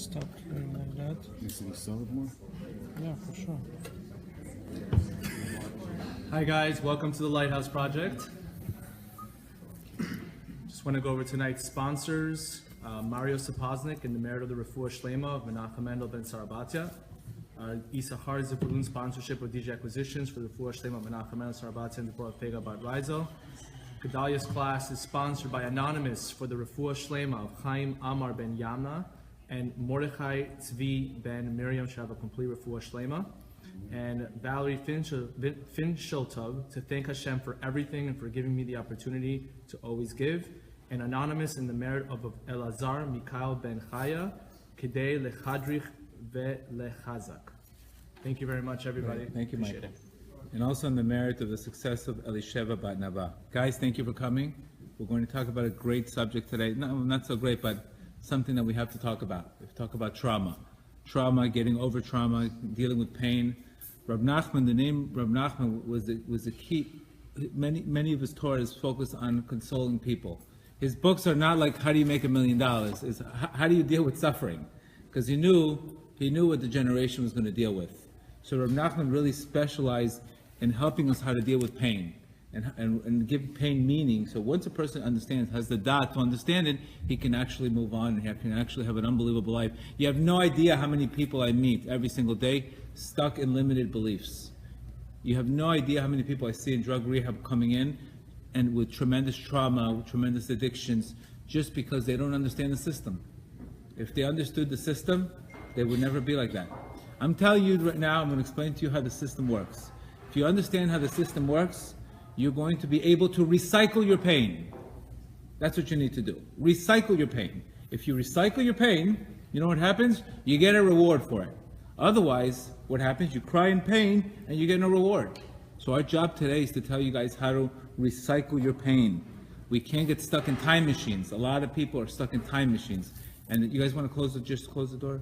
stop doing like that. Needs to be solid more? Yeah, for sure. Hi guys, welcome to the Lighthouse Project. Just want to go over tonight's sponsors, Mario Sapoznik in the merit of the Refuah Shlema of Menachem of Sarabatia. Isachar Zipulun sponsorship of DJ Acquisitions for the Refuah Shlema of Menachem Sarabatia and the Port Pega Bat Rizal. Gedale's class is sponsored by Anonymous for the Refuah Shlema of Chaim Amar ben Yamna and Mordechai Tzvi ben Miriam should have a complete Refuah Shlema. And Valerie Finchiltov to thank Hashem for everything and for giving me the opportunity to always give. And Anonymous in the merit of Elazar Mikhail ben Chaya, Gedale Lechadrich ve Lechazak. Thank you very much, everybody. Right. Thank you, Appreciate Michael. it. And also in the merit of the success of Elisheva Bat Nava. Guys, thank you for coming. We're going to talk about a great subject today. No, not so great, but something that we have to talk about. We have to talk about trauma. Trauma, getting over trauma, dealing with pain. Rabbi Nachman, the name Rabbi Nachman was a key. Many of his Torahs focus on consoling people. His books are not like how do you make $1 million. It's how do you deal with suffering, because he knew what the generation was going to deal with. So Rabbi Nachman really specialized in helping us how to deal with pain and give pain meaning. So once a person understands, has the dot to understand it, he can actually move on and he can actually have an unbelievable life. You have no idea how many people I meet every single day stuck in limited beliefs. You have no idea how many people I see in drug rehab coming in and with tremendous trauma, with tremendous addictions, just because they don't understand the system. If they understood the system, they would never be like that. I'm telling you right now, I'm going to explain to you how the system works. If you understand how the system works, you're going to be able to recycle your pain. That's what you need to do. Recycle your pain. If you recycle your pain, you know what happens? You get a reward for it. Otherwise, what happens? You cry in pain and you get no reward. So our job today is to tell you guys how to recycle your pain. We can't get stuck in time machines. A lot of people are stuck in time machines. And you guys want to just close the door?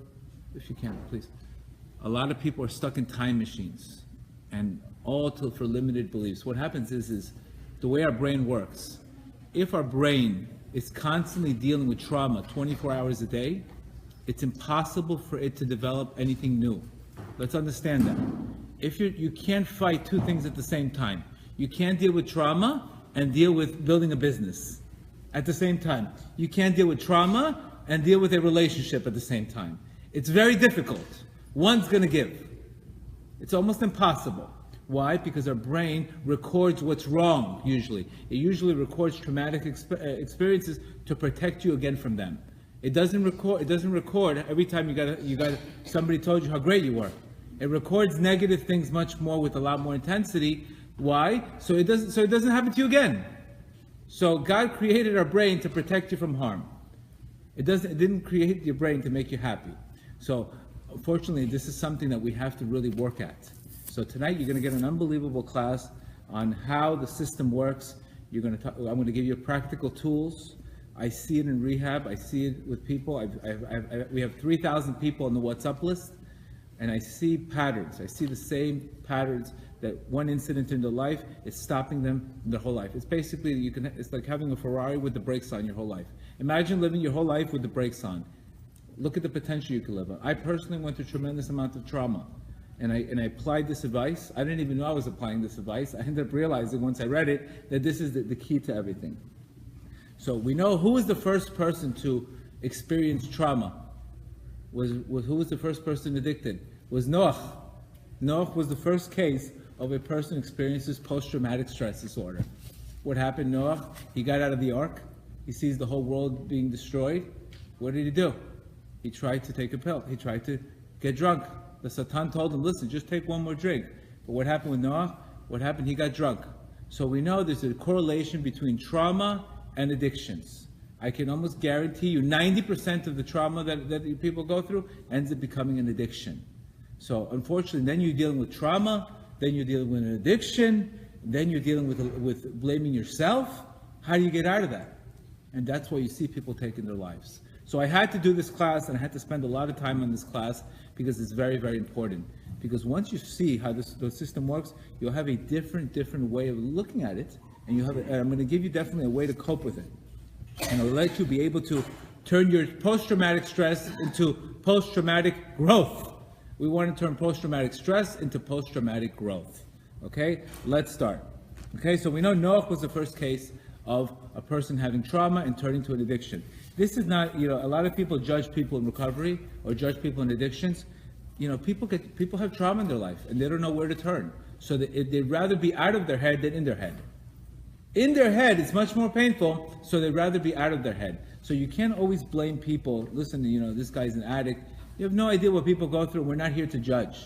If you can, please. A lot of people are stuck in time machines. And all for limited beliefs. What happens is the way our brain works. If our brain is constantly dealing with trauma 24 hours a day, it's impossible for it to develop anything new. Let's understand that. If you can't fight two things at the same time. You can't deal with trauma and deal with building a business at the same time. You can't deal with trauma and deal with a relationship at the same time. It's very difficult. One's going to give. It's almost impossible. Why? Because our brain records what's wrong, usually. It usually records traumatic experiences to protect you again from them. It doesn't record every time you got somebody told you how great you were. It records negative things much more with a lot more intensity. Why? So it doesn't happen to you again. So God created our brain to protect you from harm. It didn't create your brain to make you happy. So unfortunately, this is something that we have to really work at. So tonight you're going to get an unbelievable class on how the system works. I'm going to give you practical tools. I see it in rehab. I see it with people. We have 3,000 people on the WhatsApp list, and I see patterns. I see the same patterns that one incident in their life is stopping them in their whole life. It's basically it's like having a Ferrari with the brakes on your whole life. Imagine living your whole life with the brakes on. Look at the potential you could live on. I personally went through a tremendous amount of trauma. And I applied this advice. I didn't even know I was applying this advice. I ended up realizing once I read it that this is the key to everything. So we know who was the first person to experience trauma. Who was the first person addicted? Was Noach. Noach was the first case of a person who experiences post-traumatic stress disorder. What happened, Noach? He got out of the ark. He sees the whole world being destroyed. What did he do? He tried to take a pill. He tried to get drunk. The Satan told him, listen, just take one more drink. But what happened with Noah? What happened? He got drunk. So we know there's a correlation between trauma and addictions. I can almost guarantee you 90% of the trauma that people go through ends up becoming an addiction. So unfortunately, then you're dealing with trauma, then you're dealing with an addiction, then you're dealing with blaming yourself. How do you get out of that? And that's why you see people taking their lives. So I had to do this class, and I had to spend a lot of time on this class because it's very, very important. Because once you see how the system works, you'll have a different way of looking at it, and I'm going to give you definitely a way to cope with it. And I'll let you be able to turn your post-traumatic stress into post-traumatic growth. We want to turn post-traumatic stress into post-traumatic growth. Okay, let's start. Okay, so we know Noach was the first case of a person having trauma and turning to an addiction. This is not, a lot of people judge people in recovery or judge people in addictions. People have trauma in their life and they don't know where to turn. So they'd rather be out of their head than in their head. In their head, it's much more painful, so they'd rather be out of their head. So you can't always blame people. Listen, this guy's an addict. You have no idea what people go through. We're not here to judge.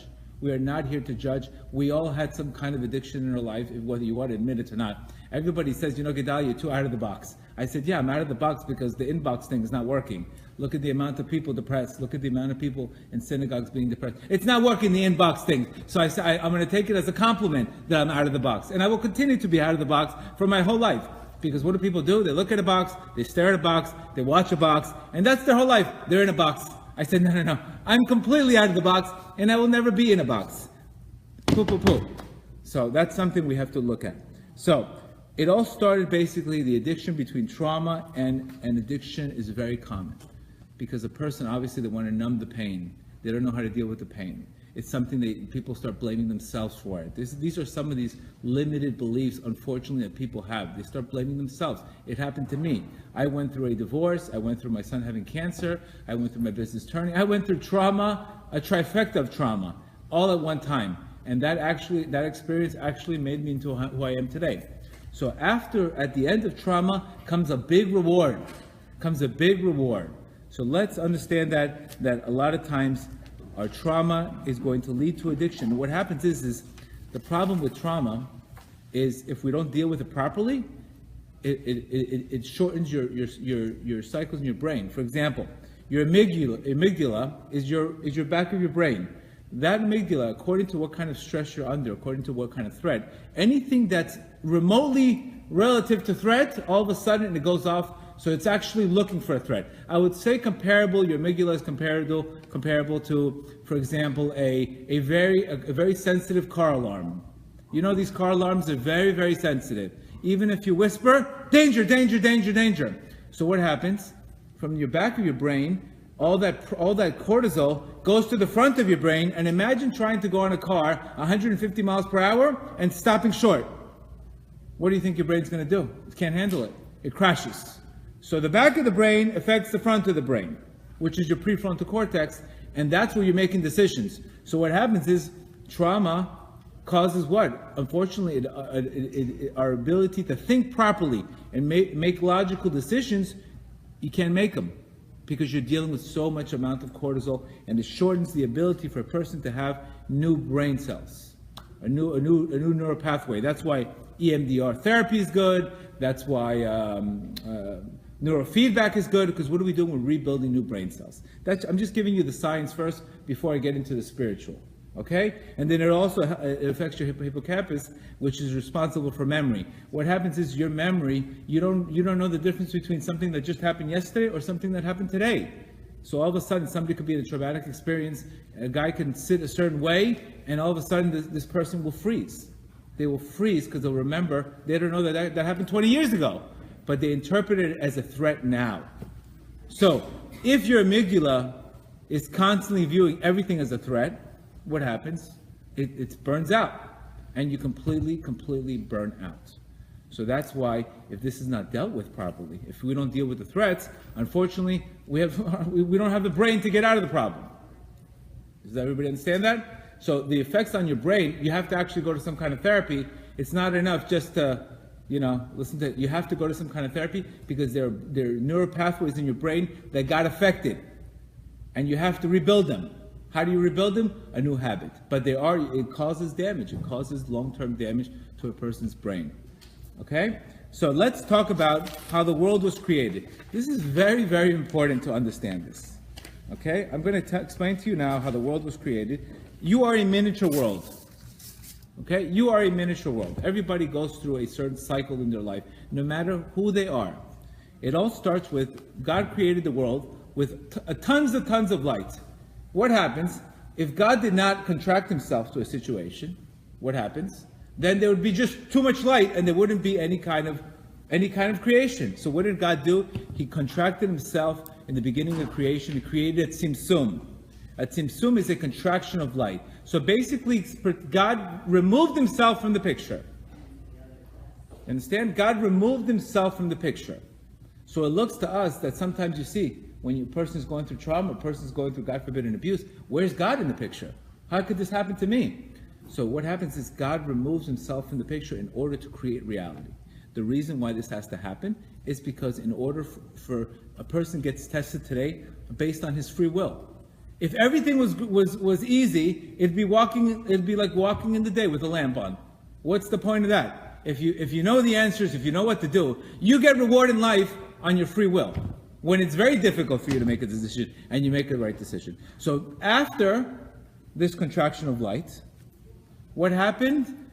We are not here to judge. We all had some kind of addiction in our life, whether you want to admit it or not. Everybody says, Gedale, you're too out of the box. I said, yeah, I'm out of the box because the inbox thing is not working. Look at the amount of people depressed. Look at the amount of people in synagogues being depressed. It's not working, the inbox thing. So I said, I'm going to take it as a compliment that I'm out of the box. And I will continue to be out of the box for my whole life. Because what do? They look at a box, they stare at a box, they watch a box, and that's their whole life. They're in a box. I said, no. I'm completely out of the box, and I will never be in a box. Poo. So that's something we have to look at. So it all started basically, the addiction between trauma and addiction is very common. Because a person, obviously, they want to numb the pain. They don't know how to deal with the pain. It's something that people start blaming themselves for it. These are some of these limited beliefs, unfortunately, that people have. They start blaming themselves. It happened to me. I went through a divorce. I went through my son having cancer. I went through my business turning. I went through trauma, a trifecta of trauma, all at one time. And that experience actually made me into who I am today. So at the end of trauma, comes a big reward. So let's understand that a lot of times our trauma is going to lead to addiction. What happens is the problem with trauma is if we don't deal with it properly, it shortens your cycles in your brain. For example, your amygdala is your back of your brain. That amygdala, according to what kind of stress you're under, according to what kind of threat, anything that's remotely relative to threat, all of a sudden it goes off. So it's actually looking for a threat. I would say your amygdala is comparable to, for example, a very sensitive car alarm. These car alarms are very, very sensitive. Even if you whisper, danger, danger, danger, danger. So what happens? From your back of your brain, all that cortisol goes to the front of your brain, and imagine trying to go on a car 150 miles per hour and stopping short. What do you think your brain's going to do? It can't handle it. It crashes. So the back of the brain affects the front of the brain, which is your prefrontal cortex, and that's where you're making decisions. So what happens is trauma causes what? Unfortunately, our ability to think properly and make logical decisions, you can't make them because you're dealing with so much amount of cortisol, and it shortens the ability for a person to have new brain cells, a new neural pathway. That's why EMDR therapy is good. That's why neurofeedback is good, because what are we doing? We're rebuilding new brain cells. I'm just giving you the science first before I get into the spiritual, okay? And then it also affects your hippocampus, which is responsible for memory. What happens is your memory, you don't know the difference between something that just happened yesterday or something that happened today. So all of a sudden, somebody could be in a traumatic experience, a guy can sit a certain way, and all of a sudden this person will freeze. They will freeze because they'll remember, they don't know that happened 20 years ago. But they interpret it as a threat now. So, if your amygdala is constantly viewing everything as a threat, what happens? It burns out, and you completely burn out. So that's why, if this is not dealt with properly, if we don't deal with the threats, unfortunately, we don't have the brain to get out of the problem. Does everybody understand that? So the effects on your brain, you have to actually go to some kind of therapy. It's not enough just to listen to it. You have to go to some kind of therapy because there are neural pathways in your brain that got affected, and you have to rebuild them. How do you rebuild them? A new habit. But it causes damage. It causes long-term damage to a person's brain. Okay? So let's talk about how the world was created. This is very, very important to understand this. Okay? I'm going to explain to you now how the world was created. You are a miniature world. Okay? You are a miniature world. Everybody goes through a certain cycle in their life, no matter who they are. It all starts with God created the world with tons of light. What happens if God did not contract himself to a situation? What happens? Then there would be just too much light, and there wouldn't be any kind of Any kind of creation. So what did God do? He contracted himself in the beginning of creation. He created a tzimtzum. A tzimtzum is a contraction of light. So basically, God removed himself from the picture. Understand? God removed himself from the picture. So it looks to us that sometimes you see, when a person is going through trauma, a person is going through, God forbid, an abuse, where's God in the picture? How could this happen to me? So what happens is God removes himself from the picture in order to create reality. The reason why this has to happen is because in order for a person gets tested today based on his free will. If everything was easy, it'd be like walking in the day with a lamp on. What's the point of that? If you know the answers, if you know what to do, you get reward in life on your free will. When it's very difficult for you to make a decision and you make the right decision. So after this contraction of light, what happened?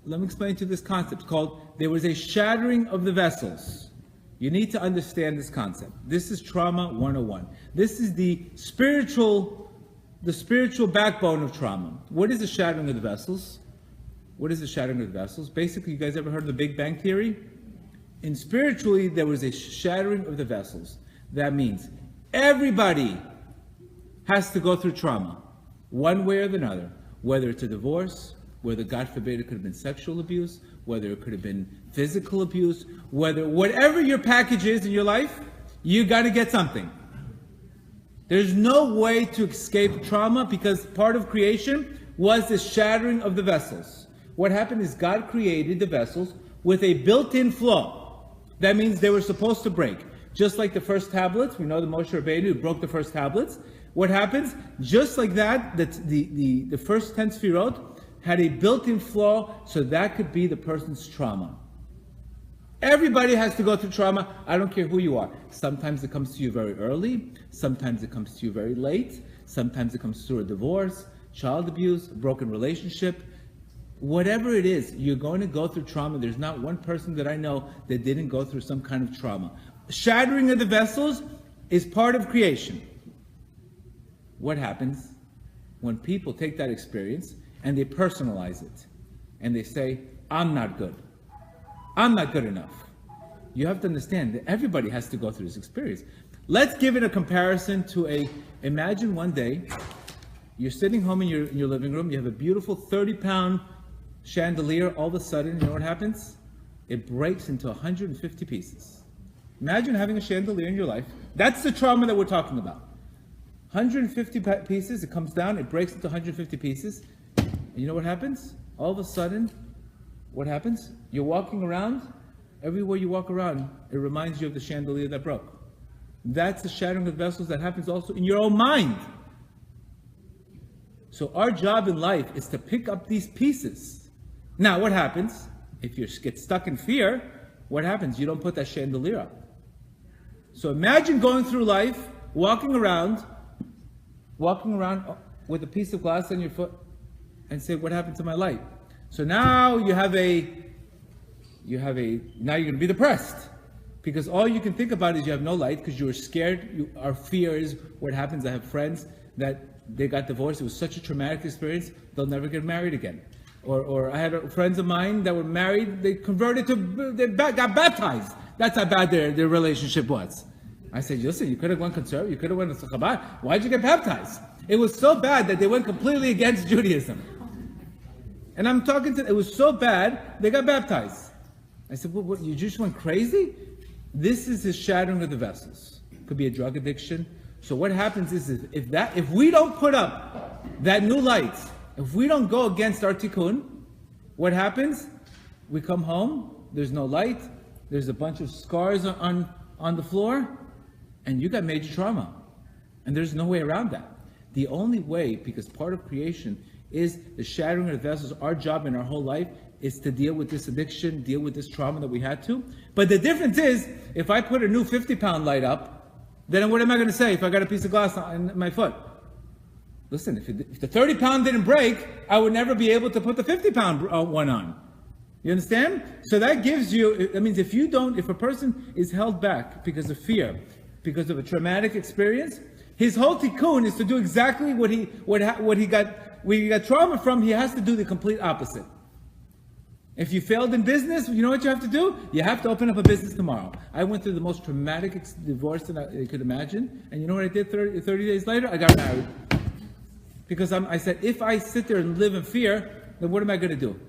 Let me explain to you this concept called, there was a shattering of the vessels. You need to understand this concept. This is trauma 101. This is the spiritual backbone of trauma. What is the shattering of the vessels? What is the shattering of the vessels? Basically, you guys ever heard of the Big Bang Theory? In spiritually, there was a shattering of the vessels. That means everybody has to go through trauma, one way or another, whether it's a divorce, whether, God forbid, it could have been sexual abuse, whether it could have been physical abuse, whatever your package is in your life, you got to get something. There's no way to escape trauma because part of creation was the shattering of the vessels. What happened is God created the vessels with a built-in flaw. That means they were supposed to break. Just like the first tablets, we know the Moshe Rabbeinu broke the first tablets. What happens? Just like that, the first 10 sfirot had a built-in flaw, so that could be the person's trauma. Everybody has to go through trauma. I don't care who you are. Sometimes it comes to you very early. Sometimes it comes to you very late. Sometimes it comes through a divorce, child abuse, a broken relationship. Whatever it is, you're going to go through trauma. There's not one person that I know that didn't go through some kind of trauma. Shattering of the vessels is part of creation. What happens when people take that experience and they personalize it and they say, I'm not good. I'm not good enough. You have to understand that everybody has to go through this experience. Let's give it a comparison to imagine one day you're sitting home in your living room, you have a beautiful 30-pound chandelier. All of a sudden, you know what happens? It breaks into 150 pieces. Imagine having a chandelier in your life. That's the trauma that we're talking about. 150 pieces, it comes down, it breaks into 150 pieces. And you know what happens? All of a sudden, what happens? You're walking around, everywhere you walk around, it reminds you of the chandelier that broke. That's the shattering of vessels that happens also in your own mind. So our job in life is to pick up these pieces. Now, what happens? If you get stuck in fear, what happens? You don't put that chandelier up. So imagine going through life, walking around with a piece of glass on your foot and say, what happened to my light? So now now you're going to be depressed because all you can think about is you have no light because you were scared. Our fear is what happens. I have friends that they got divorced. It was such a traumatic experience, they'll never get married again. Or I had friends of mine that were married, they got baptized. That's how bad their relationship was. I said, listen, you could have went conservative, you could have went to Chabad. Why'd you get baptized? It was so bad that they went completely against Judaism. And it was so bad, they got baptized. I said, what, you just went crazy? This is the shattering of the vessels. It could be a drug addiction. So what happens is if we don't put up that new light, if we don't go against our tikkun, what happens? We come home, there's no light, there's a bunch of scars on the floor, and you got major trauma. And there's no way around that. The only way, because part of creation is the shattering of the vessels, our job in our whole life is to deal with this addiction, deal with this trauma that we had to. But the difference is, if I put a new 50-pound light up, then what am I going to say if I got a piece of glass on my foot? Listen, if the 30-pound didn't break, I would never be able to put the 50-pound one on. You understand? So that gives you, that means if a person is held back because of fear, because of a traumatic experience, his whole tikkun is to do exactly what he got trauma from. He has to do the complete opposite. If you failed in business, you know what you have to do? You have to open up a business tomorrow. I went through the most traumatic divorce that I could imagine. And you know what I did 30 days later? I got married. Because I said, if I sit there and live in fear, then what am I going to do?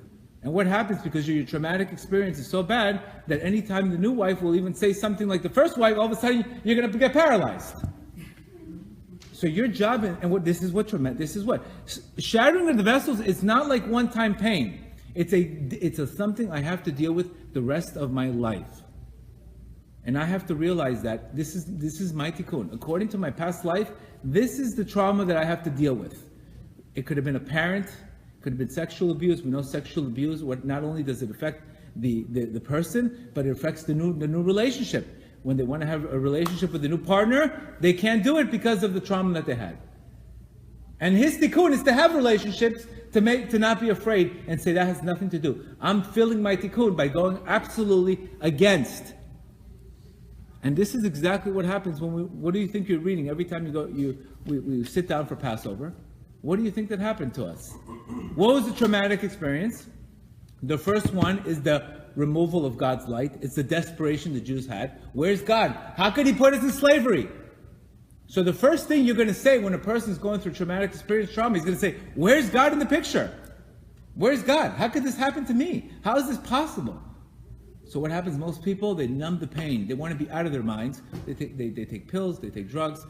And what happens, because your traumatic experience is so bad that anytime the new wife will even say something like the first wife, all of a sudden you're going to get paralyzed. So your job, this is what shattering of the vessels is not like one-time pain. It's something I have to deal with the rest of my life. And I have to realize that this is my tikkun. According to my past life, this is the trauma that I have to deal with. It could have been a parent, could have been sexual abuse. We know sexual abuse, not only does it affect the person, but it affects the new relationship. When they want to have a relationship with a new partner, they can't do it because of the trauma that they had. And his tikkun is to have relationships, to not be afraid and say that has nothing to do. I'm filling my tikkun by going absolutely against. And this is exactly what happens what do you think you're reading every time we sit down for Passover? What do you think that happened to us? What was the traumatic experience? The first one is the removal of God's light. It's the desperation the Jews had. Where's God? How could he put us in slavery? So the first thing you're going to say when a person is going through traumatic experience, trauma, he's going to say, where's God in the picture? Where's God? How could this happen to me? How is this possible? So what happens, most people, they numb the pain. They want to be out of their minds. They take pills, they take drugs,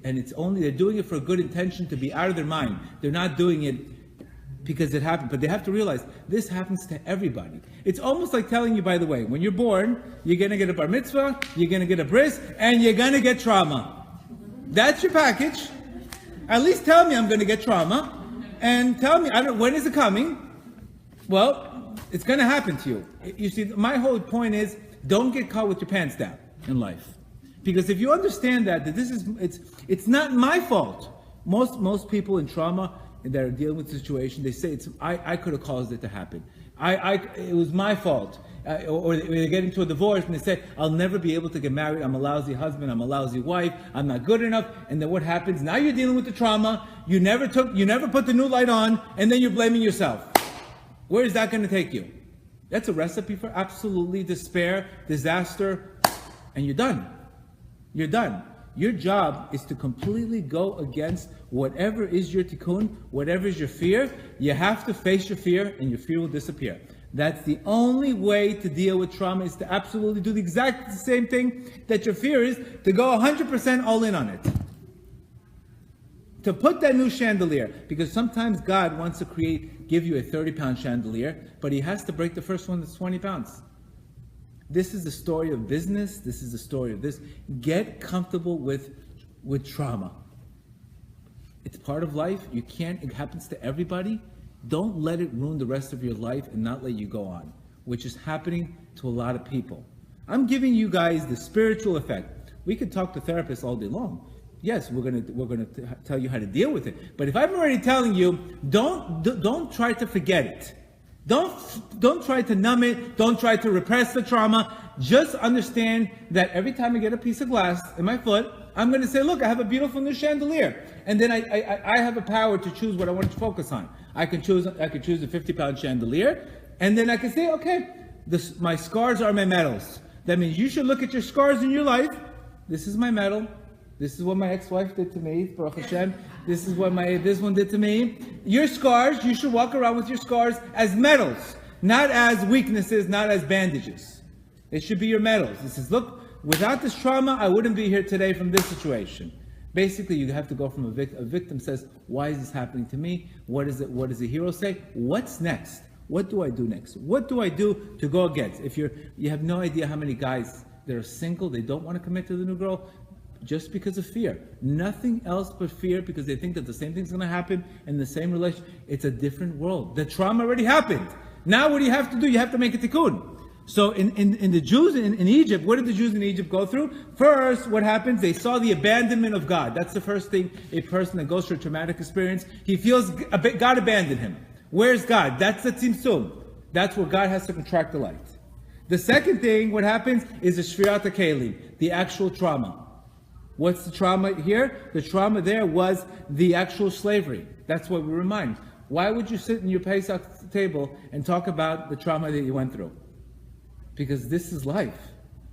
and they're doing it for a good intention to be out of their mind. They're not doing it because it happened. But they have to realize this happens to everybody. It's almost like telling you, by the way, when you're born, you're going to get a bar mitzvah, you're going to get a bris, and you're going to get trauma. That's your package. At least tell me I'm going to get trauma, and tell me, when is it coming? Well, it's going to happen to you. You see, my whole point is, don't get caught with your pants down in life. Because if you understand that it's not my fault. Most people in trauma that are dealing with the situation, they say I could have caused it to happen. It was my fault. Or they get into a divorce and they say, I'll never be able to get married. I'm a lousy husband. I'm a lousy wife. I'm not good enough. And then what happens? Now you're dealing with the trauma. You never put the new light on, and then you're blaming yourself. Where is that going to take you? That's a recipe for absolutely despair, disaster, and you're done. You're done. Your job is to completely go against whatever is your tikkun, whatever is your fear. You have to face your fear, and your fear will disappear. That's the only way to deal with trauma, is to absolutely do the exact same thing that your fear is, to go 100% all in on it. To put that new chandelier, because sometimes God wants to give you a 30-pound chandelier, but he has to break the first one that's 20 pounds. This is the story of business. This is the story of this. Get comfortable with trauma. It's part of life. It happens to everybody. Don't let it ruin the rest of your life and not let you go on, which is happening to a lot of people. I'm giving you guys the spiritual effect. We could talk to therapists all day long. Yes, we're gonna tell you how to deal with it. But if I'm already telling you, don't try to forget it. Don't try to numb it. Don't try to repress the trauma. Just understand that every time I get a piece of glass in my foot, I'm going to say, look, I have a beautiful new chandelier. And then I have a power to choose what I want to focus on. I could choose a 50-pound chandelier. And then I can say, okay, my scars are my medals. That means you should look at your scars in your life. This is my medal. This is what my ex-wife did to me, Baruch Hashem. This is what this one did to me. Your scars, you should walk around with your scars as medals, not as weaknesses, not as bandages. It should be your medals. It says, look, without this trauma, I wouldn't be here today from this situation. Basically, you have to go from a victim says, why is this happening to me? What does the hero say? What's next? What do I do next? What do I do to go against? If you have no idea how many guys that are single, they don't want to commit to the new girl, just because of fear. Nothing else but fear, because they think that the same thing's going to happen in the same relation. It's a different world. The trauma already happened. Now what do you have to do? You have to make a tikkun. So in the Jews in Egypt, what did the Jews in Egypt go through? First, what happens? They saw the abandonment of God. That's the first thing a person that goes through a traumatic experience, he feels God abandoned him. Where's God? That's the tzimtzum. That's where God has to contract the light. The second thing, what happens, is the shvirat hakelim, the actual trauma. What's the trauma here? The trauma there was the actual slavery. That's what we remind. Why would you sit in your Pesach table and talk about the trauma that you went through? Because this is life.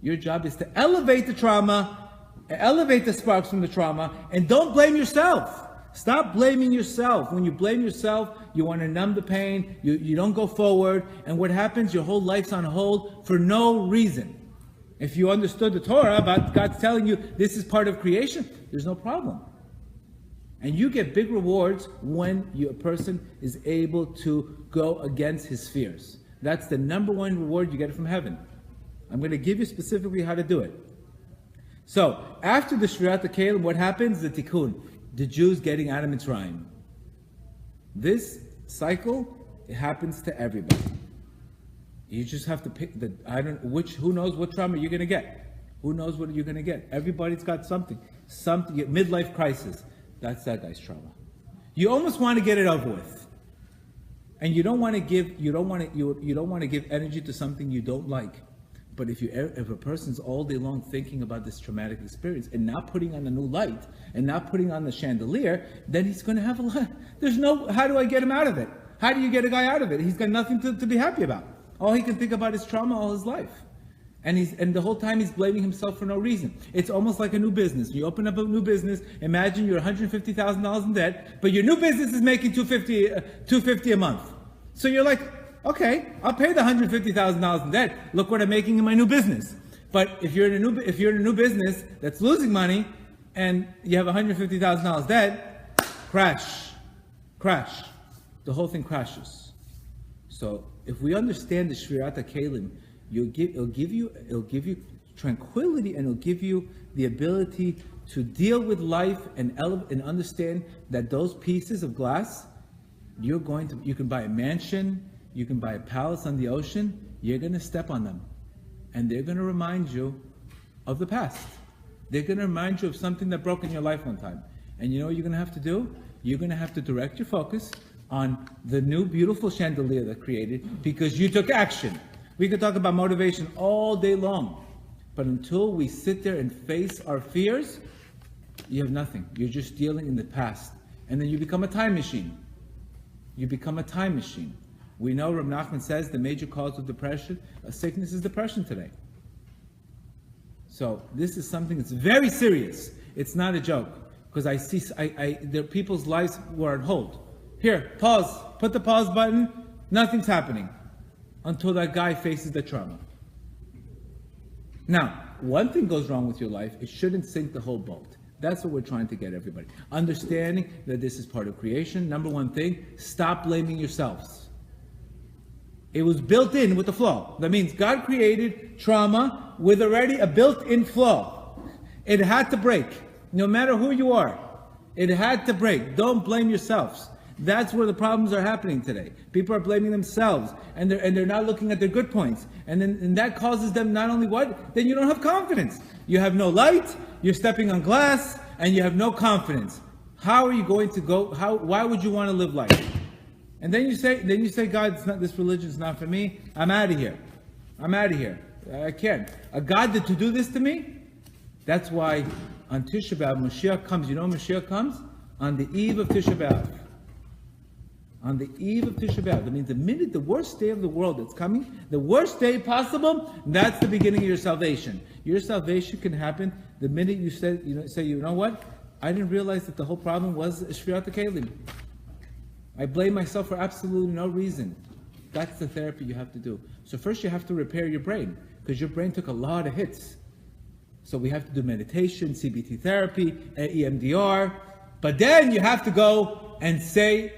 Your job is to elevate the trauma, elevate the sparks from the trauma, and don't blame yourself. Stop blaming yourself. When you blame yourself, you want to numb the pain, you don't go forward, and what happens? Your whole life's on hold for no reason. If you understood the Torah about God's telling you this is part of creation, there's no problem. And you get big rewards when a person is able to go against his fears. That's the number one reward you get from heaven. I'm going to give you specifically how to do it. So, after the Shvirat HaKelim, what happens? The Tikkun. The Jews getting out of Mitzrayim. This cycle, it happens to everybody. You just have to pick who knows what trauma you're going to get. Who knows what you're going to get? Everybody's got something, midlife crisis. That's that guy's trauma. You almost want to get it over with. And you don't want to give energy to something you don't like. But if a person's all day long thinking about this traumatic experience and not putting on a new light and not putting on the chandelier, then he's going to have a lot. How do I get him out of it? How do you get a guy out of it? He's got nothing to be happy about. All he can think about is trauma all his life. And the whole time he's blaming himself for no reason. It's almost like a new business. You open up a new business, imagine you're $150,000 in debt, but your new business is making $250 a month. So you're like, okay, I'll pay the $150,000 in debt. Look what I'm making in my new business. But if you're in a new business that's losing money and you have $150,000 debt, crash. The whole thing crashes. So if we understand the Shvirat HaKelim, it'll give you tranquility, and it'll give you the ability to deal with life and understand that those pieces of glass, you can buy a mansion, you can buy a palace on the ocean, you're going to step on them. And they're going to remind you of the past. They're going to remind you of something that broke in your life one time. And you know what you're going to have to do? You're going to have to direct your focus on the new beautiful chandelier that created, because you took action. We could talk about motivation all day long, but until we sit there and face our fears, you have nothing. You're just dealing in the past. And then you become a time machine. We know Rabbi Nachman says the major cause of depression, sickness, is depression today. So this is something that's very serious. It's not a joke, because I see there people's lives were on hold. Here, pause. Put the pause button. Nothing's happening until that guy faces the trauma. Now, one thing goes wrong with your life, it shouldn't sink the whole boat. That's what we're trying to get everybody. Understanding that this is part of creation. Number one thing, stop blaming yourselves. It was built in with the flaw. That means God created trauma with already a built-in flaw. It had to break. No matter who you are, it had to break. Don't blame yourselves. That's where the problems are happening today. People are blaming themselves, and they're not looking at their good points. And that causes them not only what? Then you don't have confidence. You have no light, you're stepping on glass, and you have no confidence. How are you going to go? Why would you want to live life? And then you say, God, this religion's not for me. I'm out of here. I can't. A God to do this to me? That's why on Tisha B'Av, Mashiach comes. You know when Mashiach comes? On the eve of Tisha B'Av. On the eve of Tisha B'Av. That means the worst day of the world that's coming, the worst day possible, that's the beginning of your salvation. Your salvation can happen the minute you say, you know what? I didn't realize that the whole problem was Shvirat HaKelim. I blame myself for absolutely no reason. That's the therapy you have to do. So first you have to repair your brain, because your brain took a lot of hits. So we have to do meditation, CBT therapy, EMDR. But then you have to go and say,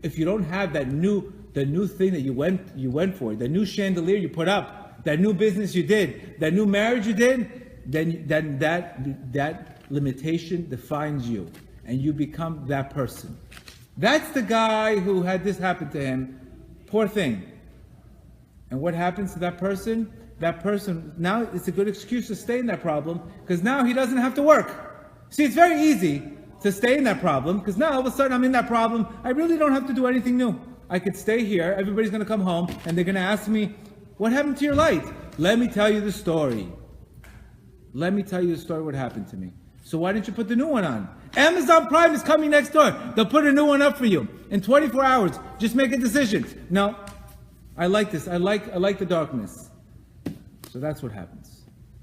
if you don't have the new thing that you went for, the new chandelier you put up, that new business you did, that new marriage you did, then that limitation defines you, and you become that person. That's the guy who had this happen to him. Poor thing. And what happens to that person? That person, now it's a good excuse to stay in that problem, because now he doesn't have to work. See, it's very easy to stay in that problem, because now all of a sudden I'm in that problem. I really don't have to do anything new. I could stay here, everybody's going to come home, and they're going to ask me, what happened to your light? Let me tell you the story. What happened to me. So why didn't you put the new one on? Amazon Prime is coming next door. They'll put a new one up for you in 24 hours. Just make a decision. No, I like this. I like the darkness. So that's what happens.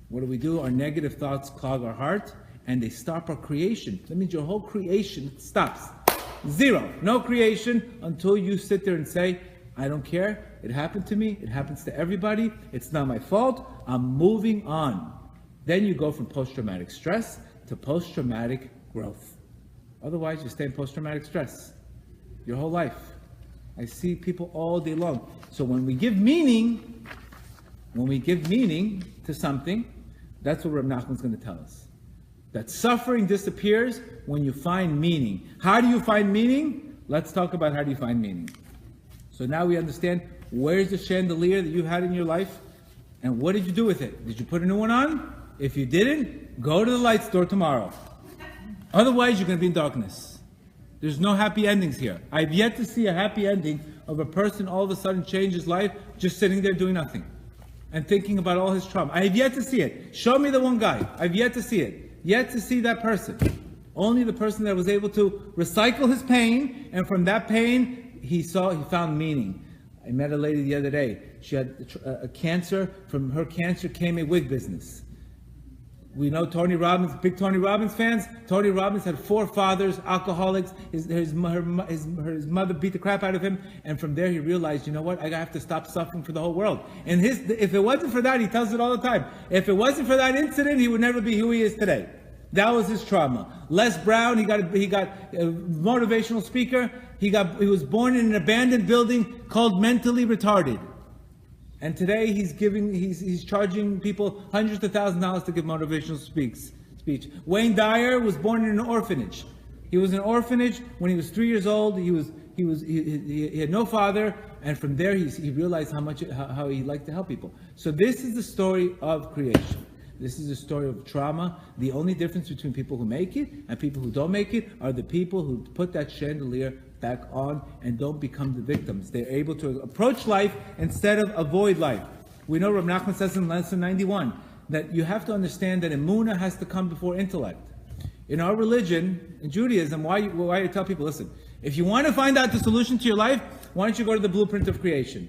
What do? Our negative thoughts clog our heart, and they stop our creation. That means your whole creation stops. Zero. No creation until you sit there and say, I don't care. It happened to me. It happens to everybody. It's not my fault. I'm moving on. Then you go from post-traumatic stress to post-traumatic growth. Otherwise, you stay in post-traumatic stress your whole life. I see people all day long. So when we give meaning to something, that's what Rabbi Nachman is going to tell us. That suffering disappears when you find meaning. How do you find meaning? Let's talk about how do you find meaning. So now we understand where's the chandelier that you had in your life, and what did you do with it? Did you put a new one on? If you didn't, go to the light store tomorrow. Otherwise, you're going to be in darkness. There's no happy endings here. I've yet to see a happy ending of a person all of a sudden change his life just sitting there doing nothing and thinking about all his trauma. I have yet to see it. Show me the one guy. I've yet to see it. Yet to see that person. Only the person that was able to recycle his pain, and from that pain, he found meaning. I met a lady the other day. She had a cancer. From her cancer came a wig business. We know Tony Robbins, big Tony Robbins fans. Tony Robbins had 4 fathers, alcoholics. His mother beat the crap out of him. And from there he realized, you know what? I have to stop suffering for the whole world. And if it wasn't for that, he tells it all the time. If it wasn't for that incident, he would never be who he is today. That was his trauma. Les Brown, he got a motivational speaker. He was born in an abandoned building called mentally retarded. And today he's charging people hundreds of thousands of dollars to give motivational speech. Wayne Dyer was born in an orphanage. He was in an orphanage when he was 3 years old. He had no father, and from there he realized how he liked to help people. So this is the story of creation. This is a story of trauma. The only difference between people who make it and people who don't make it are the people who put that chandelier back on and don't become the victims. They're able to approach life instead of avoid life. We know Rabbi Nachman says in lesson 91 that you have to understand that emunah has to come before intellect. In our religion, in Judaism, why you tell people, listen, if you want to find out the solution to your life, why don't you go to the blueprint of creation?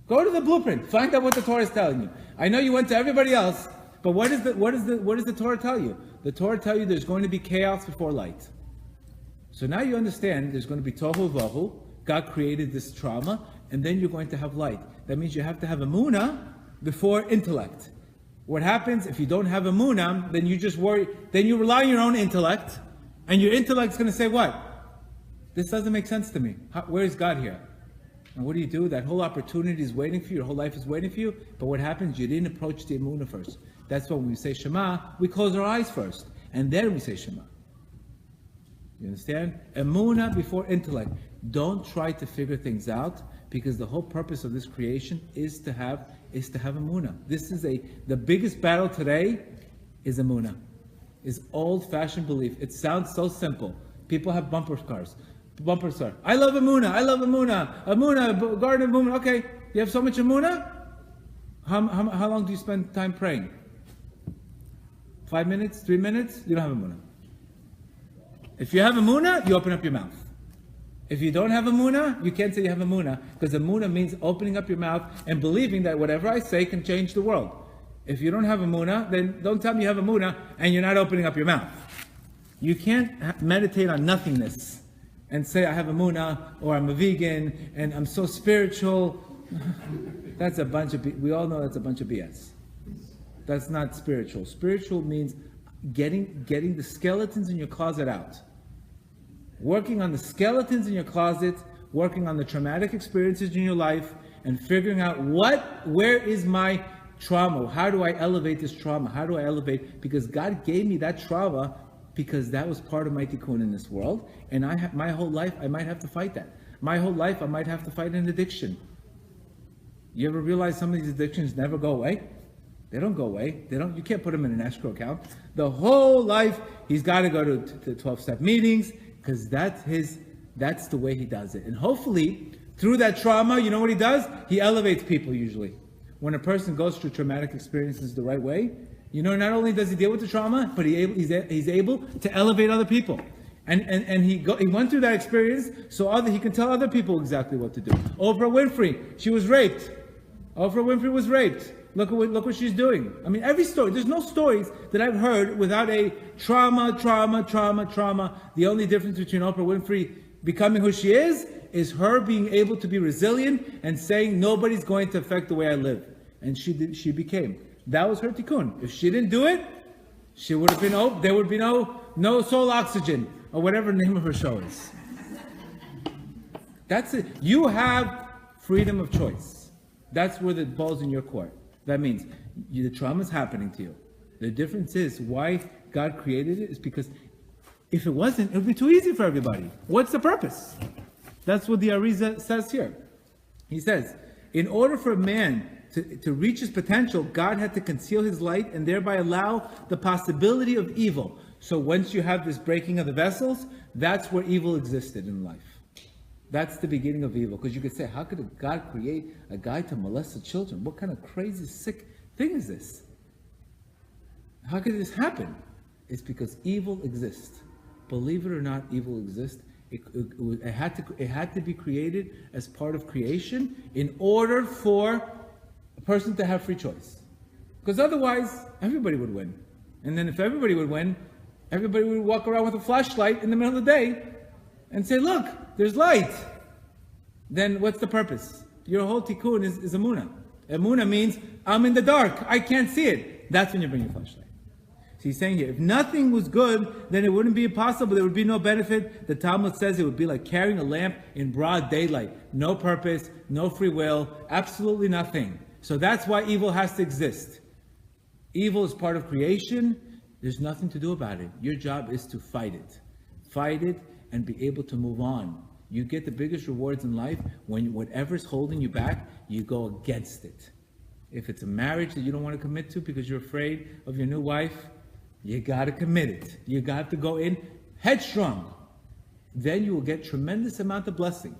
Go to the blueprint. Find out what the Torah is telling you. I know you went to everybody else, but what does the Torah tell you? The Torah tells you there's going to be chaos before light. So now you understand there's going to be tohu vahu. God created this trauma, and then you're going to have light. That means you have to have emunah before intellect. What happens if you don't have emunah? Then you just worry. Then you rely on your own intellect, and your intellect's going to say, "What? This doesn't make sense to me. Where is God here?" And what do? That whole opportunity is waiting for you. Your whole life is waiting for you. But what happens? You didn't approach the emunah first. That's why when we say Shema, we close our eyes first, and then we say Shema. You understand? Emunah before intellect. Don't try to figure things out, because the whole purpose of this creation is to have emunah. This is the biggest battle today is emunah. Is old-fashioned belief. It sounds so simple. People have bumper cars. I love emunah. I love emunah. Emunah, garden of emunah. Okay, you have so much emunah. How long do you spend time praying? 5 minutes? 3 minutes? You don't have emunah. If you have emunah, you open up your mouth. If you don't have emunah, you can't say you have emunah, because emunah means opening up your mouth and believing that whatever I say can change the world. If you don't have emunah, then don't tell me you have emunah and you're not opening up your mouth. You can't meditate on nothingness and say I have emunah, or I'm a vegan and I'm so spiritual. That's a bunch of, we all know that's a bunch of BS. That's not spiritual. Spiritual means getting the skeletons in your closet out. Working on the skeletons in your closet, working on the traumatic experiences in your life, and figuring out where is my trauma? How do I elevate this trauma? How do I elevate? Because God gave me that trauma because that was part of my tikkun in this world, and my whole life I might have to fight that. My whole life I might have to fight an addiction. You ever realize some of these addictions never go away? They don't go away. You can't put them in an escrow account. The whole life he's got to go to 12-step meetings, because that's the way he does it. And hopefully, through that trauma, you know what he does? He elevates people usually. When a person goes through traumatic experiences the right way, You know, not only does he deal with the trauma, but he's able to elevate other people. And he went through that experience so he can tell other people exactly what to do. Oprah Winfrey, she was raped. Oprah Winfrey was raped. Look what she's doing. I mean, every story. There's no stories that I've heard without a trauma. The only difference between Oprah Winfrey becoming who she is her being able to be resilient and saying nobody's going to affect the way I live. And she became. That was her tikkun. If she didn't do it, she would have been there would be no soul oxygen or whatever the name of her show is. That's it. You have freedom of choice. That's where the ball's in your court. That means the trauma is happening to you. The difference is why God created it is because if it wasn't, it would be too easy for everybody. What's the purpose? That's what the Arizal says here. He says, in order for a man to reach his potential, God had to conceal his light and thereby allow the possibility of evil. So once you have this breaking of the vessels, that's where evil existed in life. That's the beginning of evil. Because you could say, how could God create a guy to molest the children? What kind of crazy, sick thing is this? How could this happen? It's because evil exists. Believe it or not, evil exists. It had to be created as part of creation in order for a person to have free choice. Because otherwise, everybody would win. And then if everybody would win, everybody would walk around with a flashlight in the middle of the day and say, look, there's light. Then what's the purpose? Your whole tikkun is emunah. Emunah means, I'm in the dark, I can't see it. That's when you bring your flashlight. So he's saying here, if nothing was good, then it wouldn't be possible. There would be no benefit. The Talmud says it would be like carrying a lamp in broad daylight. No purpose, no free will, absolutely nothing. So that's why evil has to exist. Evil is part of creation. There's nothing to do about it. Your job is to fight it. Fight it and be able to move on. You get the biggest rewards in life when whatever's holding you back, you go against it. If it's a marriage that you don't want to commit to because you're afraid of your new wife, you got to commit it. You got to go in headstrong. Then you will get tremendous amount of blessing.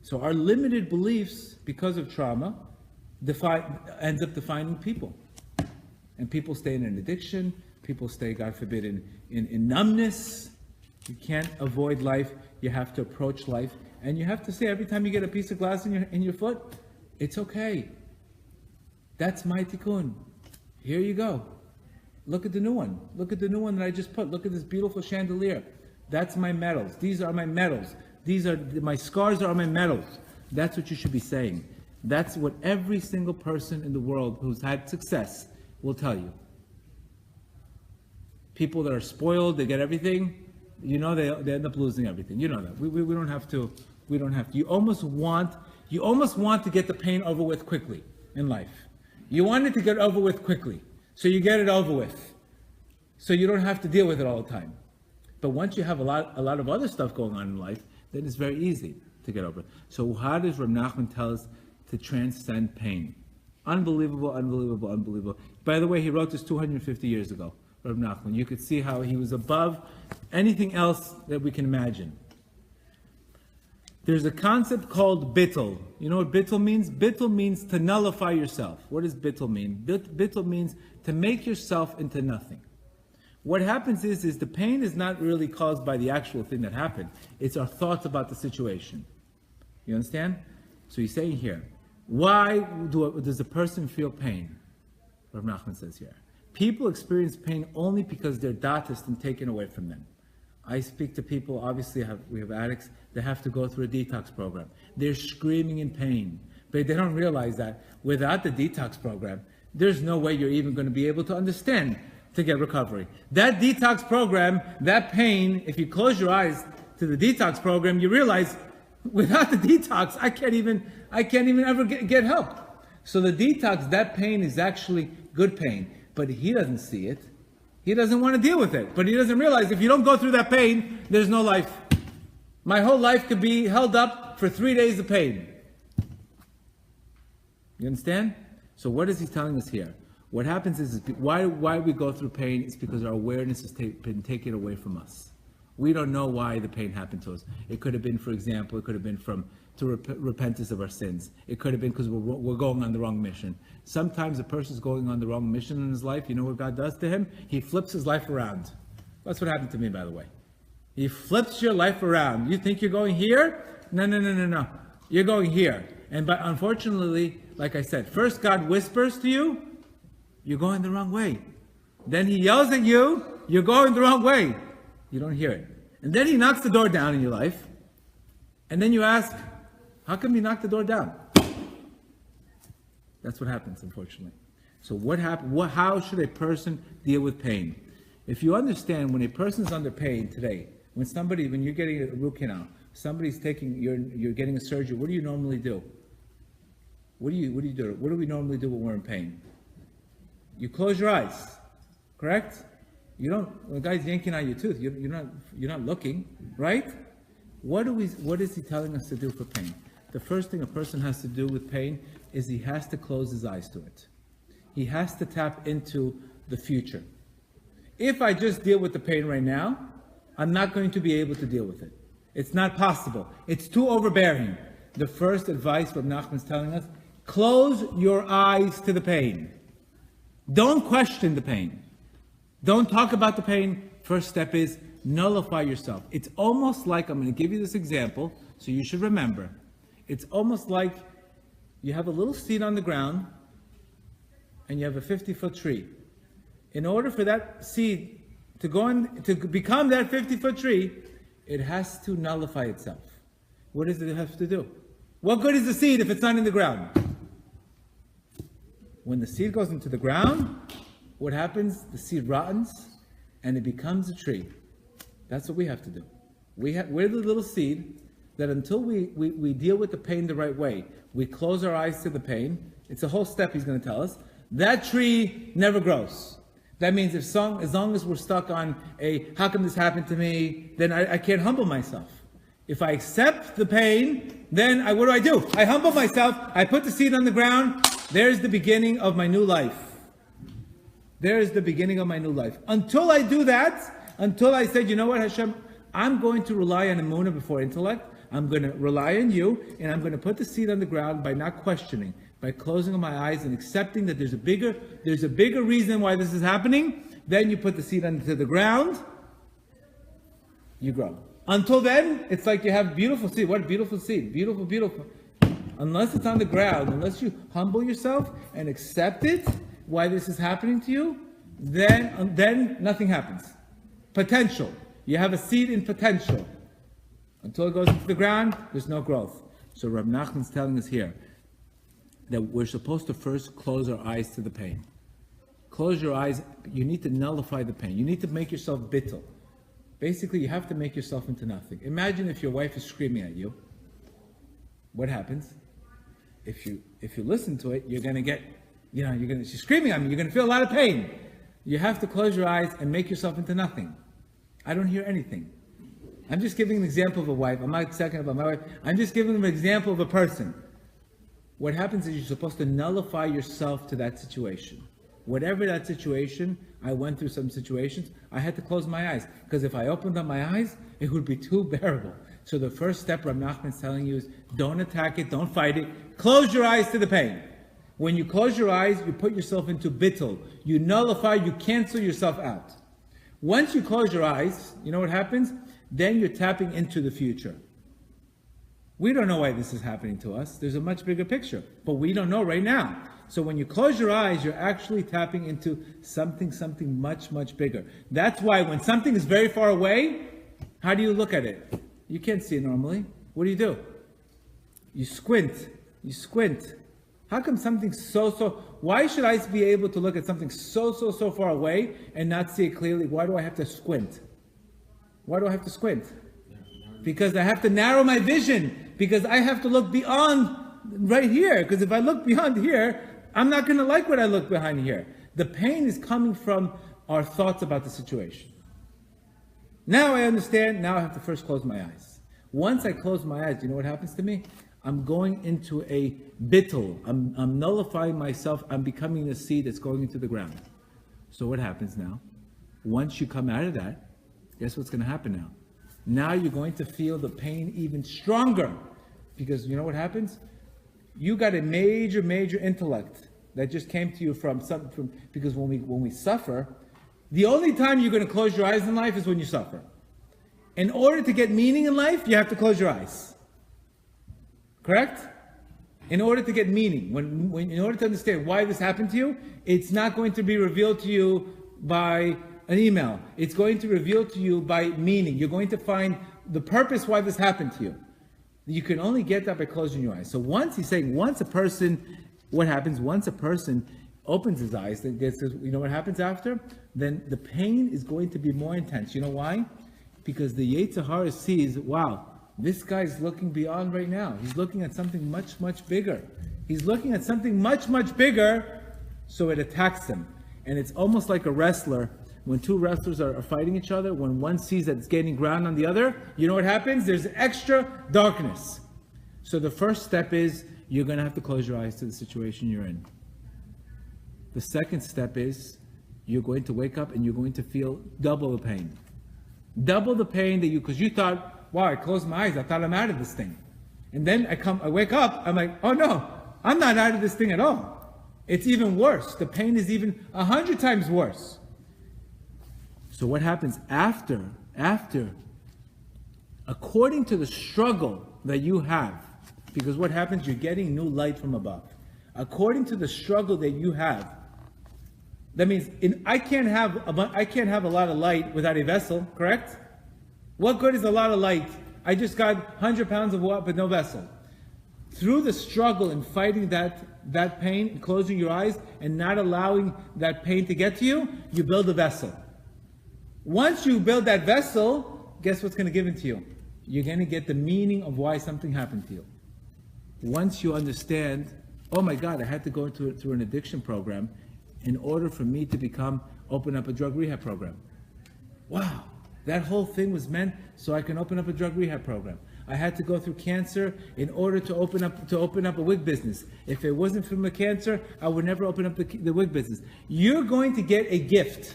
So our limited beliefs, because of trauma, ends up defining people. And people stay in an addiction. People stay, God forbid, in numbness. You can't avoid life. You have to approach life. And you have to say every time you get a piece of glass in your foot, it's okay. That's my tikkun. Here you go. Look at the new one. Look at the new one that I just put. Look at this beautiful chandelier. That's my medals. These are my medals. These are my scars are my medals. That's what you should be saying. That's what every single person in the world who's had success will tell you. People that are spoiled, they get everything, you know, they end up losing everything. You know that. We don't have to. We don't have to. You almost want to get the pain over with quickly in life. You want it to get over with quickly. So you get it over with. So you don't have to deal with it all the time. But once you have a lot of other stuff going on in life, then it's very easy to get over it. So how does Rabbi Nachman tell us to transcend pain? Unbelievable. By the way, he wrote this 250 years ago, Rabbi Nachman. You could see how he was above anything else that we can imagine. There's a concept called bittul. You know what bittul means? Bittul means to nullify yourself. What does bittul mean? Bittul means to make yourself into nothing. What happens is the pain is not really caused by the actual thing that happened. It's our thoughts about the situation. You understand? So he's saying here, why does a person feel pain? Rabbi Nachman says here, people experience pain only because their dat has been taken away from them. I speak to people, obviously we have addicts, they have to go through a detox program. They're screaming in pain, but they don't realize that without the detox program, there's no way you're even going to be able to understand to get recovery. That detox program, that pain, if you close your eyes to the detox program, you realize without the detox, I can't even ever get help. So the detox, that pain is actually good pain, but he doesn't see it. He doesn't want to deal with it, but he doesn't realize if you don't go through that pain, there's no life. My whole life could be held up for 3 days of pain. You understand? So what is he telling us here? What happens is why we go through pain is because our awareness has been taken away from us. We don't know why the pain happened to us. It could have been, for example, it could have been to repentance of our sins. It could have been because we're going on the wrong mission. Sometimes a person's going on the wrong mission in his life. You know what God does to him? He flips his life around. That's what happened to me, by the way. He flips your life around. You think you're going here? No. You're going here. But unfortunately, like I said, first God whispers to you, you're going the wrong way. Then he yells at you, you're going the wrong way. You don't hear it. And then he knocks the door down in your life. And then you ask, how come you knocked the door down? That's what happens, unfortunately. So how should a person deal with pain? If you understand, when a person's under pain today, when you're getting a root canal, you're getting a surgery, what do you normally do? What do you do? What do we normally do when we're in pain? You close your eyes, correct? You don't. When a guy's yanking out your tooth, you're not looking, right? What is he telling us to do for pain? The first thing a person has to do with pain is he has to close his eyes to it. He has to tap into the future. If I just deal with the pain right now, I'm not going to be able to deal with it. It's not possible. It's too overbearing. The first advice Rabbi Nachman is telling us, close your eyes to the pain. Don't question the pain. Don't talk about the pain. First step is nullify yourself. It's almost like, I'm going to give you this example, so you should remember. It's almost like you have a little seed on the ground and you have a 50-foot tree. In order for that seed to become that 50-foot tree, it has to nullify itself. What does it have to do? What good is the seed if it's not in the ground? When the seed goes into the ground, what happens? The seed rottens and it becomes a tree. That's what we have to do. We're the little seed that until we deal with the pain the right way, we close our eyes to the pain. It's a whole step he's going to tell us. That tree never grows. That means as long as we're stuck on how come this happened to me, then I can't humble myself. If I accept the pain, then what do? I humble myself. I put the seed on the ground. There's the beginning of my new life. There's the beginning of my new life. Until I do that, until I said, you know what, Hashem, I'm going to rely on emunah before intellect. I'm going to rely on you, and I'm going to put the seed on the ground by not questioning, by closing my eyes and accepting that there's a bigger reason why this is happening. Then you put the seed onto the ground, you grow. Until then, it's like you have beautiful seed. What a beautiful seed. Beautiful, beautiful. Unless it's on the ground, unless you humble yourself and accept it, why this is happening to you, then nothing happens. Potential. You have a seed in potential. Until it goes into the ground, there's no growth. So Rabbi Nachman's telling us here that we're supposed to first close our eyes to the pain. Close your eyes. You need to nullify the pain. You need to make yourself bittul. Basically, you have to make yourself into nothing. Imagine if your wife is screaming at you. What happens? If you listen to it, you're going to get, she's screaming at me. You're going to feel a lot of pain. You have to close your eyes and make yourself into nothing. I don't hear anything. I'm just giving an example of a wife. I'm not talking about my wife. I'm just giving an example of a person. What happens is you're supposed to nullify yourself to that situation. Whatever that situation, I went through some situations, I had to close my eyes. Because if I opened up my eyes, it would be too bearable. So the first step Rabbi Nachman is telling you is don't attack it, don't fight it. Close your eyes to the pain. When you close your eyes, you put yourself into bittul. You nullify, you cancel yourself out. Once you close your eyes, you know what happens? Then you're tapping into the future. We don't know why this is happening to us. There's a much bigger picture, but we don't know right now. So when you close your eyes, you're actually tapping into something much, much bigger. That's why when something is very far away, how do you look at it? You can't see it normally. What do? You squint. How come something why should I be able to look at something so far away and not see it clearly? Why do I have to squint? Why do I have to squint? Because I have to narrow my vision. Because I have to look beyond right here. Because if I look beyond here, I'm not going to like what I look behind here. The pain is coming from our thoughts about the situation. Now I understand. Now I have to first close my eyes. Once I close my eyes, you know what happens to me? I'm going into a bittul. I'm nullifying myself. I'm becoming a seed that's going into the ground. So what happens now? Once you come out of that, guess what's going to happen now? Now you're going to feel the pain even stronger. Because you know what happens? You got a major, major intellect that just came to you because when we suffer, the only time you're going to close your eyes in life is when you suffer. In order to get meaning in life, you have to close your eyes. Correct? In order to get meaning, in order to understand why this happened to you, it's not going to be revealed to you by an email. It's going to reveal to you by meaning. You're going to find the purpose why this happened to you. You can only get that by closing your eyes. So once a person opens his eyes, you know what happens after? Then the pain is going to be more intense. You know why? Because the Yetzer Hara sees, wow, this guy's looking beyond right now. He's looking at something much, much bigger. He's looking at something much, much bigger, so it attacks him. And it's almost like a wrestler. When two wrestlers are fighting each other, when one sees that it's gaining ground on the other, you know what happens? There's extra darkness. So the first step is you're going to have to close your eyes to the situation you're in. The second step is you're going to wake up and you're going to feel double the pain. Double the pain because you thought, wow, I closed my eyes, I thought I'm out of this thing. And then I wake up, I'm like, oh no, I'm not out of this thing at all. It's even worse. The pain is even 100 times worse. So what happens after, according to the struggle that you have, because what happens, you're getting new light from above. According to the struggle that you have, that means I can't have a lot of light without a vessel, correct? What good is a lot of light? I just got 100 pounds of water but no vessel. Through the struggle and fighting that pain, closing your eyes and not allowing that pain to get to you, you build a vessel. Once you build that vessel, guess what's going to give it to you? You're going to get the meaning of why something happened to you. Once you understand, oh my God, I had to go through an addiction program in order for me to open up a drug rehab program. Wow, that whole thing was meant so I can open up a drug rehab program. I had to go through cancer in order to open up a wig business. If it wasn't from the cancer, I would never open up the wig business. You're going to get a gift.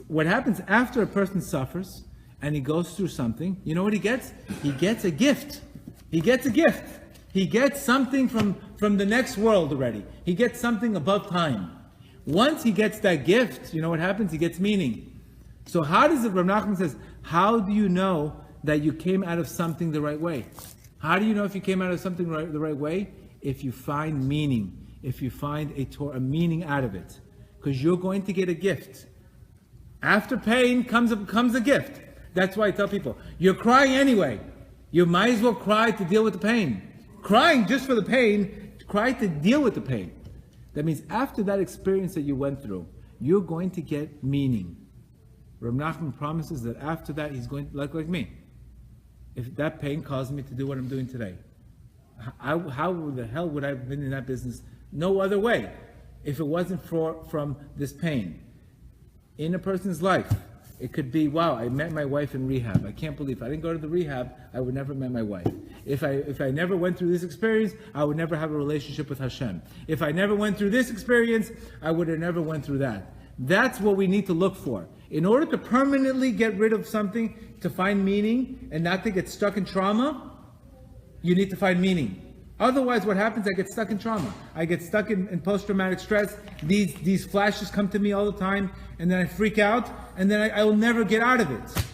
What happens after a person suffers and he goes through something, you know what he gets? He gets a gift. He gets a gift. He gets something from the next world already. He gets something above time. Once he gets that gift, you know what happens? He gets meaning. So how does it, Rabbi Nachman says, how do you know that you came out of something the right way? How do you know if you came out of something the right way? If you find meaning. If you find a meaning out of it. Because you're going to get a gift. After pain comes a gift. That's why I tell people, you're crying anyway. You might as well cry to deal with the pain. Crying just for the pain, cry to deal with the pain. That means after that experience that you went through, you're going to get meaning. Rabbi Nachman promises that after that, he's going, like me. If that pain caused me to do what I'm doing today, how the hell would I have been in that business? No other way. If it wasn't from this pain. In a person's life, it could be, wow, I met my wife in rehab. I can't believe if I didn't go to the rehab, I would never met my wife. If I never went through this experience, I would never have a relationship with Hashem. If I never went through this experience, I would have never went through that. That's what we need to look for. In order to permanently get rid of something, to find meaning, and not to get stuck in trauma, you need to find meaning. Otherwise, what happens? I get stuck in trauma. I get stuck in post-traumatic stress. These flashes come to me all the time, and then I freak out, and then I will never get out of it.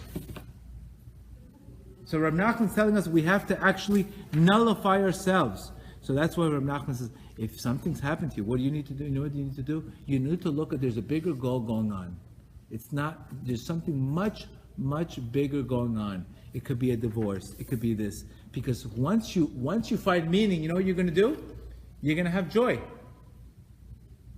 So Rabbi Nachman is telling us we have to actually nullify ourselves. So that's why Rabbi Nachman says, if something's happened to you, what do you need to do? You know what you need to do? You need to look at, there's a bigger goal going on. There's something much, much bigger going on. It could be a divorce. It could be this. Because once you find meaning, you know what you're going to do? You're going to have joy.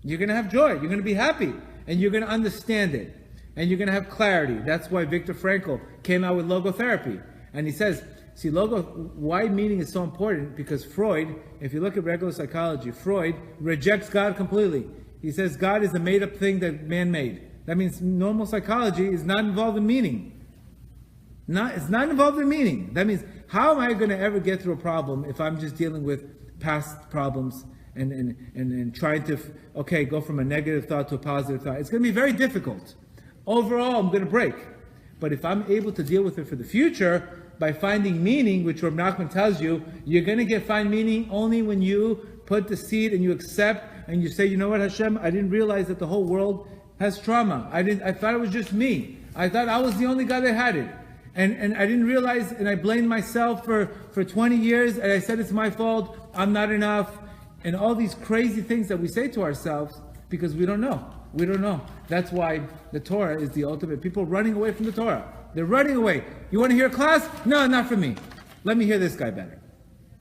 You're going to have joy. You're going to be happy. And you're going to understand it. And you're going to have clarity. That's why Viktor Frankl came out with logotherapy. And he says, see, why meaning is so important? Because Freud, if you look at regular psychology, Freud rejects God completely. He says God is a made-up thing that man made. That means normal psychology is not involved in meaning. It's not involved in meaning. That means, how am I going to ever get through a problem if I'm just dealing with past problems and trying to, go from a negative thought to a positive thought? It's going to be very difficult. Overall, I'm going to break. But if I'm able to deal with it for the future by finding meaning, which Rabbi Nachman tells you, you're going to find meaning only when you put the seed and you accept and you say, you know what, Hashem, I didn't realize that the whole world has trauma. I thought it was just me. I thought I was the only guy that had it. And I didn't realize, and I blamed myself for 20 years, and I said it's my fault, I'm not enough, and all these crazy things that we say to ourselves because we don't know. We don't know. That's why the Torah is the ultimate. People running away from the Torah. They're running away. You want to hear a class? No, not for me. Let me hear this guy better.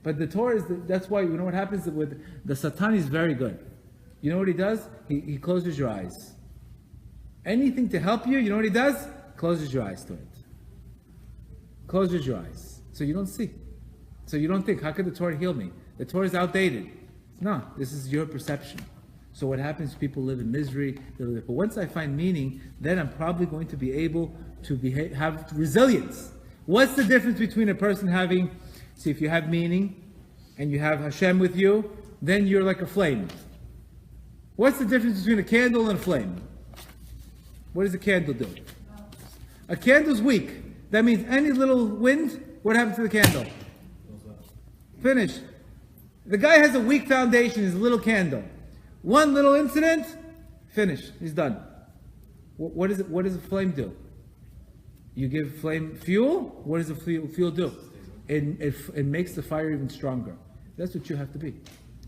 But the Torah that's why, you know what happens with the Satan is very good. You know what he does? He closes your eyes. Anything to help you, you know what he does? Closes your eyes to it. Closes your eyes. So you don't see. So you don't think, how could the Torah heal me? The Torah is outdated. No, this is your perception. So what happens, people live in misery. But once I find meaning, then I'm probably going to be able to have resilience. What's the difference between a person having, see, if you have meaning and you have Hashem with you, then you're like a flame. What's the difference between a candle and a flame? What does a candle do? A candle's weak. That means any little wind, what happens to the candle? Finished. The guy has a weak foundation, he's a little candle. One little incident, finished. He's done. What does a flame do? You give flame fuel, what does the fuel do? It makes the fire even stronger. That's what you have to be.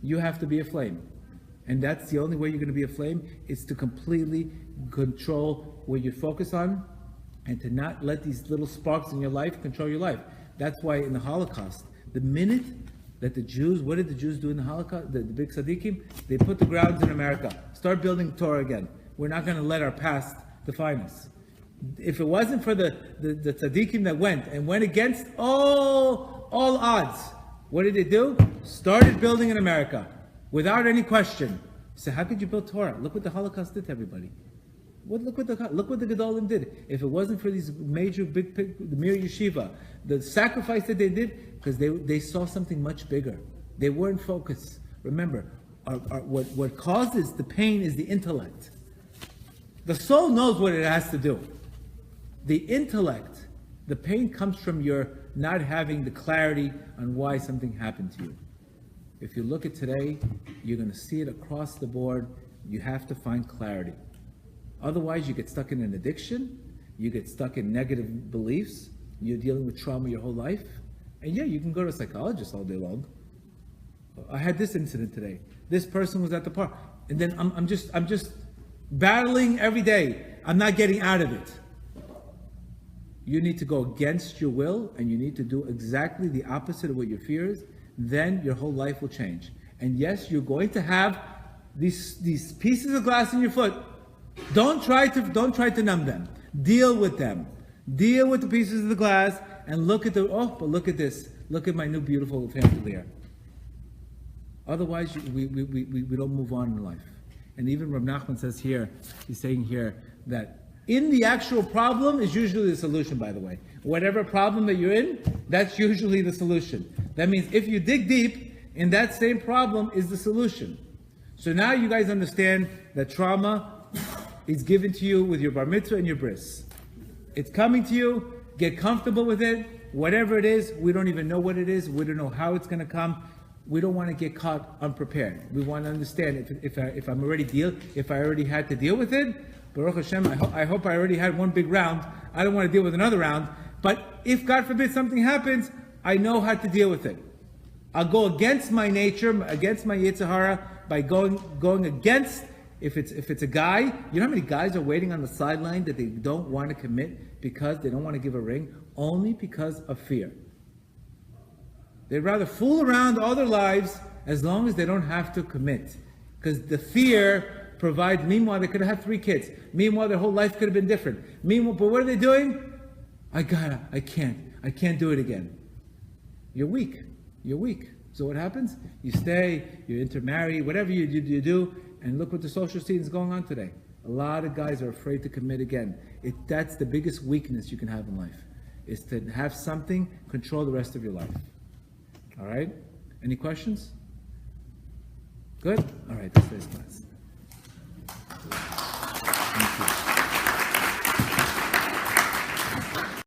You have to be a flame. And that's the only way you're going to be a flame, is to completely control what you focus on and to not let these little sparks in your life control your life. That's why in the Holocaust, the minute that the Jews, what did the Jews do in the Holocaust? The big tzaddikim, they put the grounds in America. Start building Torah again. We're not going to let our past define us. If it wasn't for the tzaddikim that went against all odds, what did they do? Started building in America without any question. So how could you build Torah? Look what the Holocaust did to everybody. Look what the Gedalim did. If it wasn't for these major the Mir Yeshiva, the sacrifice that they did, because they saw something much bigger. They weren't focused. Remember, what causes the pain is the intellect. The soul knows what it has to do. The intellect, the pain comes from your not having the clarity on why something happened to you. If you look at today, you're going to see it across the board. You have to find clarity. Otherwise, you get stuck in an addiction, you get stuck in negative beliefs, you're dealing with trauma your whole life, and yeah, you can go to a psychologist all day long. I had this incident today. This person was at the park, and then I'm just battling every day. I'm not getting out of it. You need to go against your will, and you need to do exactly the opposite of what your fear is. Then your whole life will change. And yes, you're going to have these pieces of glass in your foot. Don't try to numb them. Deal with them. Deal with the pieces of the glass and look at but look at this. Look at my new beautiful chandelier. Otherwise, we don't move on in life. And even Rabbi Nachman says here, he's saying here that in the actual problem is usually the solution, by the way. Whatever problem that you're in, that's usually the solution. That means if you dig deep, in that same problem is the solution. So now you guys understand that trauma is given to you with your bar mitzvah and your bris. It's coming to you. Get comfortable with it. Whatever it is, we don't even know what it is. We don't know how it's going to come. We don't want to get caught unprepared. We want to understand if I already had to deal with it. Baruch Hashem, I hope I already had one big round. I don't want to deal with another round. But if God forbid something happens, I know how to deal with it. I'll go against my nature, against my Yetzer Hara, by going against. If it's a guy, you know how many guys are waiting on the sideline that they don't want to commit because they don't want to give a ring, only because of fear. They'd rather fool around all their lives as long as they don't have to commit. Because the fear provides, meanwhile they could have had 3 kids. Meanwhile their whole life could have been different. Meanwhile, but what are they doing? I can't do it again. You're weak. So what happens? You stay, you intermarry, whatever you do, and look what the social scene is going on today. A lot of guys are afraid to commit again. That's the biggest weakness you can have in life, is to have something control the rest of your life. All right? Any questions? Good? All right, that's today's class. Thank you.